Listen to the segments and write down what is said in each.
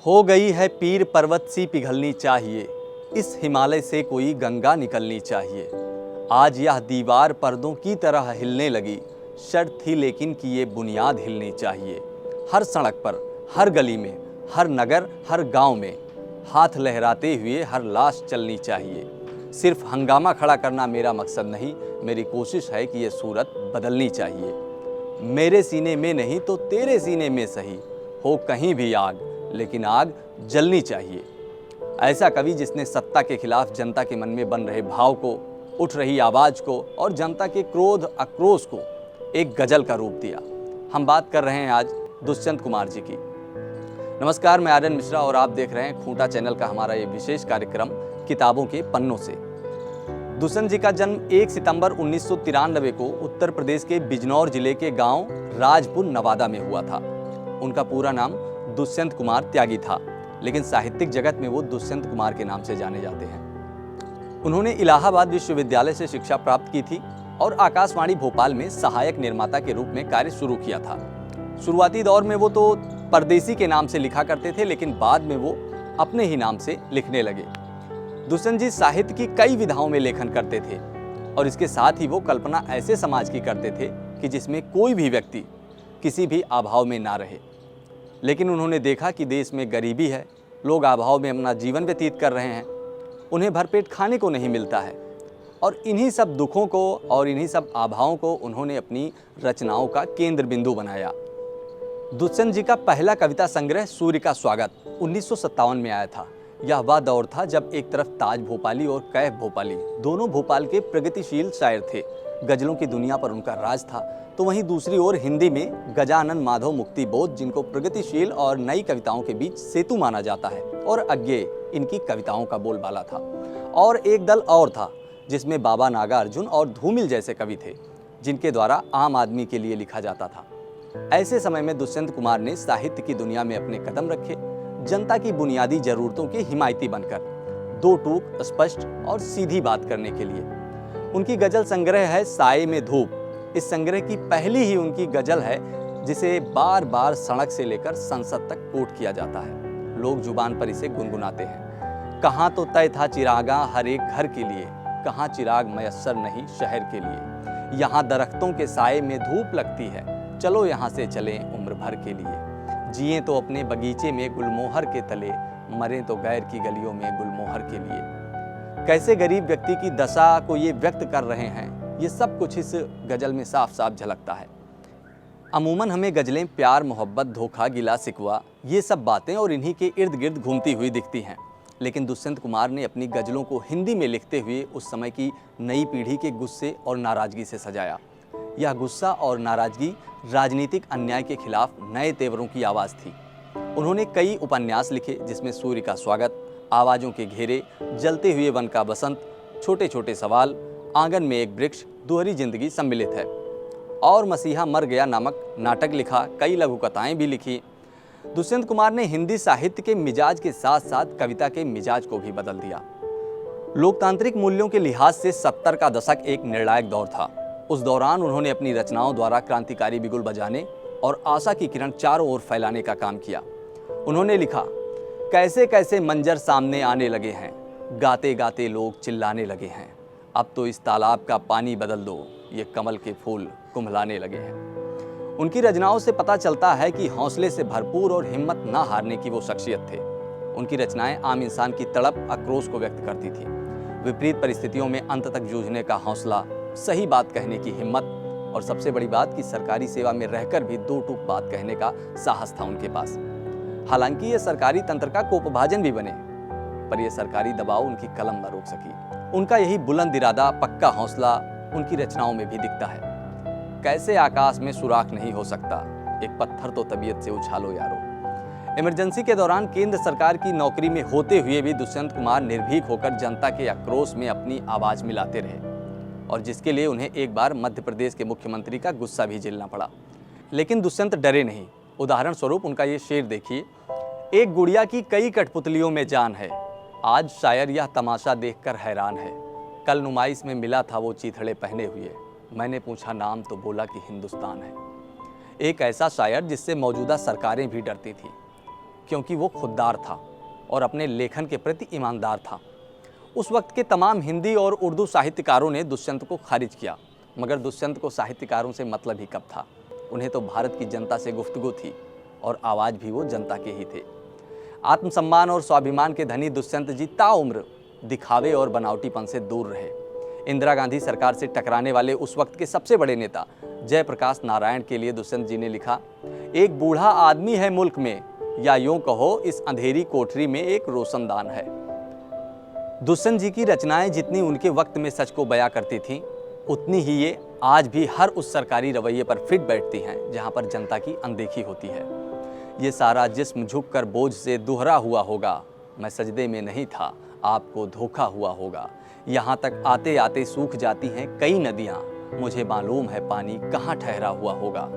हो गई है पीर पर्वत सी पिघलनी चाहिए, इस हिमालय से कोई गंगा निकलनी चाहिए। आज यह दीवार पर्दों की तरह हिलने लगी, शर्त थी लेकिन कि ये बुनियाद हिलनी चाहिए। हर सड़क पर, हर गली में, हर नगर, हर गांव में हाथ लहराते हुए हर लाश चलनी चाहिए। सिर्फ हंगामा खड़ा करना मेरा मकसद नहीं, मेरी कोशिश है कि ये सूरत बदलनी चाहिए। मेरे सीने में नहीं तो तेरे सीने में सही, हो कहीं भी आग, लेकिन आग जलनी चाहिए। ऐसा कवि जिसने सत्ता के खिलाफ जनता के मन में बन रहे भाव को, उठ रही आवाज को और जनता के क्रोध आक्रोश को एक गजल का रूप दिया। हम बात कर रहे हैं आज दुष्यंत कुमार जी की। नमस्कार, मैं आर्यन मिश्रा और आप देख रहे हैं खूंटा चैनल का हमारा ये विशेष कार्यक्रम किताबों के पन्नों से। दुष्यंत जी का जन्म 1 सितंबर 1993 को उत्तर प्रदेश के बिजनौर जिले के गांव राजपुर नवादा में हुआ था। उनका पूरा नाम दुष्यंत कुमार त्यागी था, लेकिन साहित्यिक जगत में वो दुष्यंत कुमार के नाम से जाने जाते हैं। उन्होंने इलाहाबाद विश्वविद्यालय से शिक्षा प्राप्त की थी और आकाशवाणी भोपाल में सहायक निर्माता के रूप में कार्य शुरू किया था। शुरुआती दौर में वो तो परदेसी के नाम से लिखा करते थे, लेकिन बाद में वो अपने ही नाम से लिखने लगे। दुष्यंत जी साहित्य की कई विधाओं में लेखन करते थे और इसके साथ ही वो कल्पना ऐसे समाज की करते थे कि जिसमें कोई भी व्यक्ति किसी भी अभाव में ना रहे। लेकिन उन्होंने देखा कि देश में गरीबी है, लोग अभाव में अपना जीवन व्यतीत कर रहे हैं, उन्हें भरपेट खाने को नहीं मिलता है, और इन्हीं सब दुखों को और इन्हीं सब अभावों को उन्होंने अपनी रचनाओं का केंद्र बिंदु बनाया। दुष्यंत जी का पहला कविता संग्रह सूर्य का स्वागत 1957 में आया था। यह वह दौर था जब एक तरफ ताज भोपाली और कैफ भोपाली दोनों भोपाल के प्रगतिशील शायर थे, गजलों की दुनिया पर उनका राज था, तो वहीं दूसरी ओर हिंदी में गजानन माधव मुक्तिबोध, जिनको प्रगतिशील और नई कविताओं के बीच सेतु माना जाता है और अज्ञेय इनकी कविताओं का बोलबाला था। और एक दल और था जिसमें बाबा नागार्जुन और धूमिल जैसे कवि थे, जिनके द्वारा आम आदमी के लिए लिखा जाता था। ऐसे समय में दुष्यंत कुमार ने साहित्य की दुनिया में अपने कदम रखे, जनता की बुनियादी जरूरतों के हिमायती बनकर, दो टूक स्पष्ट और सीधी बात करने के लिए। उनकी गजल संग्रह है साये में धूप। इस संग्रह की पहली ही उनकी गजल है जिसे बार बार सड़क से लेकर संसद तक कोट किया जाता है। लोग जुबान पर इसे गुनगुनाते हैं। कहाँ तो तय था चिरागा हर एक घर के लिए, कहाँ चिराग मयस्सर नहीं शहर के लिए। यहाँ दरख्तों के साये में धूप लगती है, चलो यहाँ से चलें उम्र भर के लिए। जिए तो अपने बगीचे में गुलमोहर के तले, मरें तो गैर की गलियों में गुलमोहर के लिए। कैसे गरीब व्यक्ति की दशा को ये व्यक्त कर रहे हैं, ये सब कुछ इस गजल में साफ साफ झलकता है। अमूमन हमें गजलें प्यार, मोहब्बत, धोखा, गिला शिकवा, ये सब बातें और इन्हीं के इर्द गिर्द घूमती हुई दिखती हैं, लेकिन दुष्यंत कुमार ने अपनी गजलों को हिंदी में लिखते हुए उस समय की नई पीढ़ी के गुस्से और नाराजगी से सजाया। यह गुस्सा और नाराजगी राजनीतिक अन्याय के खिलाफ नए तेवरों की आवाज़ थी। उन्होंने कई उपन्यास लिखे जिसमें सूर्य का स्वागत, आवाज़ों के घेरे, जलते हुए वन का बसंत, छोटे छोटे सवाल, आंगन में एक वृक्ष, दोहरी जिंदगी सम्मिलित है। और मसीहा मर गया नामक नाटक लिखा, कई लघु कथाएं भी लिखी। दुष्यंत कुमार ने हिंदी साहित्य के मिजाज के साथ साथ कविता के मिजाज को भी बदल दिया। लोकतांत्रिक मूल्यों के लिहाज से 70 का दशक एक निर्णायक दौर था। उस दौरान उन्होंने अपनी रचनाओं द्वारा क्रांतिकारी बिगुल बजाने और आशा की किरण चारों ओर फैलाने का काम किया। उन्होंने लिखा, कैसे कैसे मंजर सामने आने लगे हैं, गाते गाते लोग चिल्लाने लगे हैं। अब तो इस तालाब का पानी बदल दो, ये कमल के फूल कुम्हलाने लगे हैं। उनकी रचनाओं से पता चलता है कि हौसले से भरपूर और हिम्मत ना हारने की वो शख्सियत थे। उनकी रचनाएं आम इंसान की तड़प, आक्रोश को व्यक्त करती थी। विपरीत परिस्थितियों में अंत तक जूझने का हौसला, सही बात कहने की हिम्मत और सबसे बड़ी बात कि सरकारी सेवा में रहकर भी दो टूक बात कहने का साहस था उनके पास। हालांकि ये सरकारी तंत्र का कोपभाजन भी बने, पर यह सरकारी दबाव उनकी कलम न रोक सकी। उनका यही बुलंद इरादा, पक्का हौसला उनकी रचनाओं में भी दिखता है। कैसे आकाश में सुराख नहीं हो सकता, एक पत्थर तो तबीयत से उछालो यारो। इमरजेंसी के दौरान केंद्र सरकार की नौकरी में होते हुए भी दुष्यंत कुमार निर्भीक होकर जनता के आक्रोश में अपनी आवाज मिलाते रहे, और जिसके लिए उन्हें एक बार मध्य प्रदेश के मुख्यमंत्री का गुस्सा भी झेलना पड़ा। लेकिन दुष्यंत डरे नहीं। उदाहरण स्वरूप उनका ये शेर देखिए, एक गुड़िया की कई कठपुतलियों में जान है, आज शायर यह तमाशा देखकर हैरान है। कल नुमाइश में मिला था वो चीथड़े पहने हुए, मैंने पूछा नाम तो बोला कि हिंदुस्तान है। एक ऐसा शायर जिससे मौजूदा सरकारें भी डरती थी। क्योंकि वो खुददार था और अपने लेखन के प्रति ईमानदार था। उस वक्त के तमाम हिंदी और उर्दू साहित्यकारों ने दुष्यंत को खारिज किया, मगर दुष्यंत को साहित्यकारों से मतलब ही कब था। उन्हें तो भारत की जनता से गुफ्तगू थी और आवाज़ भी वो जनता के ही थे। आत्मसम्मान और स्वाभिमान के धनी दुष्यंत जी ताउम्र दिखावे और बनावटीपन से दूर रहे। इंदिरा गांधी सरकार से टकराने वाले उस वक्त के सबसे बड़े नेता जयप्रकाश नारायण के लिए दुष्यंत जी ने लिखा, एक बूढ़ा आदमी है मुल्क में, या यूं कहो इस अंधेरी कोठरी में एक रोशनदान है। दुष्यंत जी की रचनाएं जितनी उनके वक्त में सच को बयां करती थीं, उतनी ही ये आज भी हर उस सरकारी रवैये पर फिट बैठती हैं जहां पर जनता की अनदेखी होती है। ये सारा जिस्म झुककर बोझ से दोहरा हुआ होगा, मैं सजदे में नहीं था, आपको धोखा हुआ होगा। यहाँ तक आते आते सूख जाती हैं कई नदियाँ, मुझे मालूम है पानी कहाँ ठहरा हुआ होगा।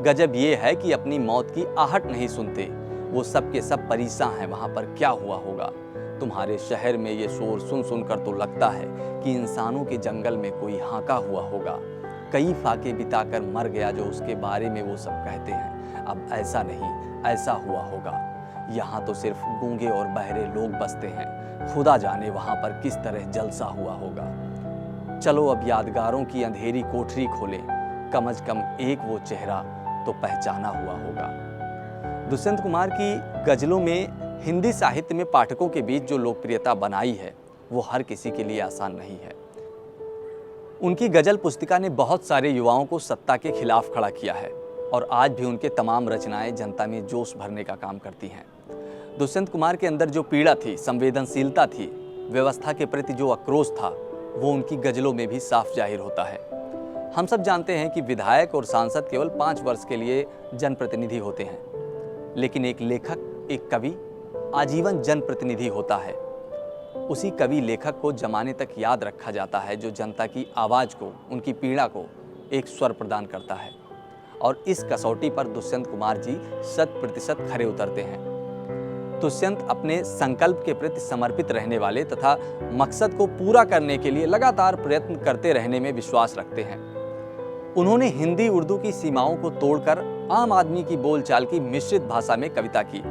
गजब ये है कि अपनी मौत की आहट नहीं सुनते, वो सब के सब परेशान हैं, वहाँ पर क्या हुआ होगा। तुम्हारे शहर में ये शोर सुन सुनकर तो लगता है कि इंसानों के जंगल में कोई हाँका हुआ होगा। कई फाके बिताकर मर गया जो उसके बारे में वो सब कहते हैं, अब ऐसा नहीं, ऐसा हुआ होगा। यहाँ तो सिर्फ गूंगे और बहरे लोग बसते हैं, खुदा जाने वहाँ पर किस तरह जलसा हुआ होगा। चलो अब यादगारों की अंधेरी कोठरी खोलें, कम से कम एक वो चेहरा तो पहचाना हुआ होगा। दुष्यंत कुमार की गज़लों में हिंदी साहित्य में पाठकों के बीच जो लोकप्रियता बनाई है, वो हर किसी के लिए आसान नहीं है। उनकी गज़ल पुस्तिका ने बहुत सारे युवाओं को सत्ता के खिलाफ खड़ा किया है और आज भी उनके तमाम रचनाएं जनता में जोश भरने का काम करती हैं। दुष्यंत कुमार के अंदर जो पीड़ा थी, संवेदनशीलता थी, व्यवस्था के प्रति जो आक्रोश था, वो उनकी गज़लों में भी साफ जाहिर होता है। हम सब जानते हैं कि विधायक और सांसद केवल 5 वर्ष के लिए जनप्रतिनिधि होते हैं, लेकिन एक लेखक, एक कवि आजीवन जनप्रतिनिधि होता है। उसी कवि लेखक को जमाने तक याद रखा जाता है जो जनता की आवाज़ को, उनकी पीड़ा को एक स्वर प्रदान करता है। और इस कसौटी पर दुष्यंत कुमार जी 100% खरे उतरते हैं। दुष्यंत अपने संकल्प के प्रति समर्पित रहने वाले तथा मकसद को पूरा करने के लिए लगातार प्रयत्न करते रहने में विश्वास रखते हैं। उन्होंने हिंदी उर्दू की सीमाओं को तोड़कर आम आदमी की बोलचाल की मिश्रित भाषा में कविता की।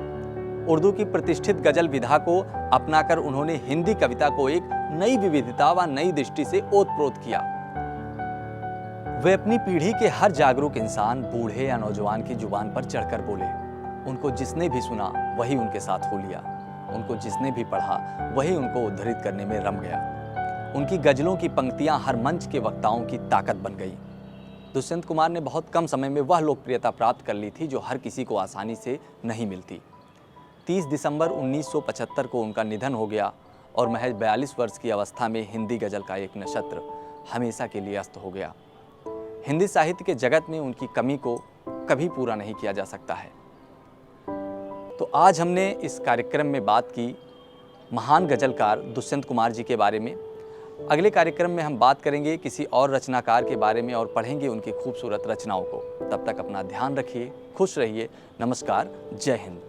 उर्दू की प्रतिष्ठित गजल विधा को अपनाकर उन्होंने हिंदी कविता को एक नई विविधता व नई दृष्टि से ओतप्रोत किया। वे अपनी पीढ़ी के हर जागरूक इंसान, बूढ़े या नौजवान की जुबान पर चढ़कर बोले। उनको जिसने भी सुना वही उनके साथ हो लिया, उनको जिसने भी पढ़ा वही उनको उद्धृत करने में रम गया। उनकी गजलों की पंक्तियां हर मंच के वक्ताओं की ताकत बन गई। दुष्यंत कुमार ने बहुत कम समय में वह लोकप्रियता प्राप्त कर ली थी जो हर किसी को आसानी से नहीं मिलती। 30 दिसंबर 1975 को उनका निधन हो गया और महज 42 वर्ष की अवस्था में हिंदी गज़ल का एक नक्षत्र हमेशा के लिए अस्त हो गया। हिंदी साहित्य के जगत में उनकी कमी को कभी पूरा नहीं किया जा सकता है। तो आज हमने इस कार्यक्रम में बात की महान गज़लकार दुष्यंत कुमार जी के बारे में। अगले कार्यक्रम में हम बात करेंगे किसी और रचनाकार के बारे में और पढ़ेंगे उनकी खूबसूरत रचनाओं को। तब तक अपना ध्यान रखिए, खुश रहिए। नमस्कार, जय हिंद।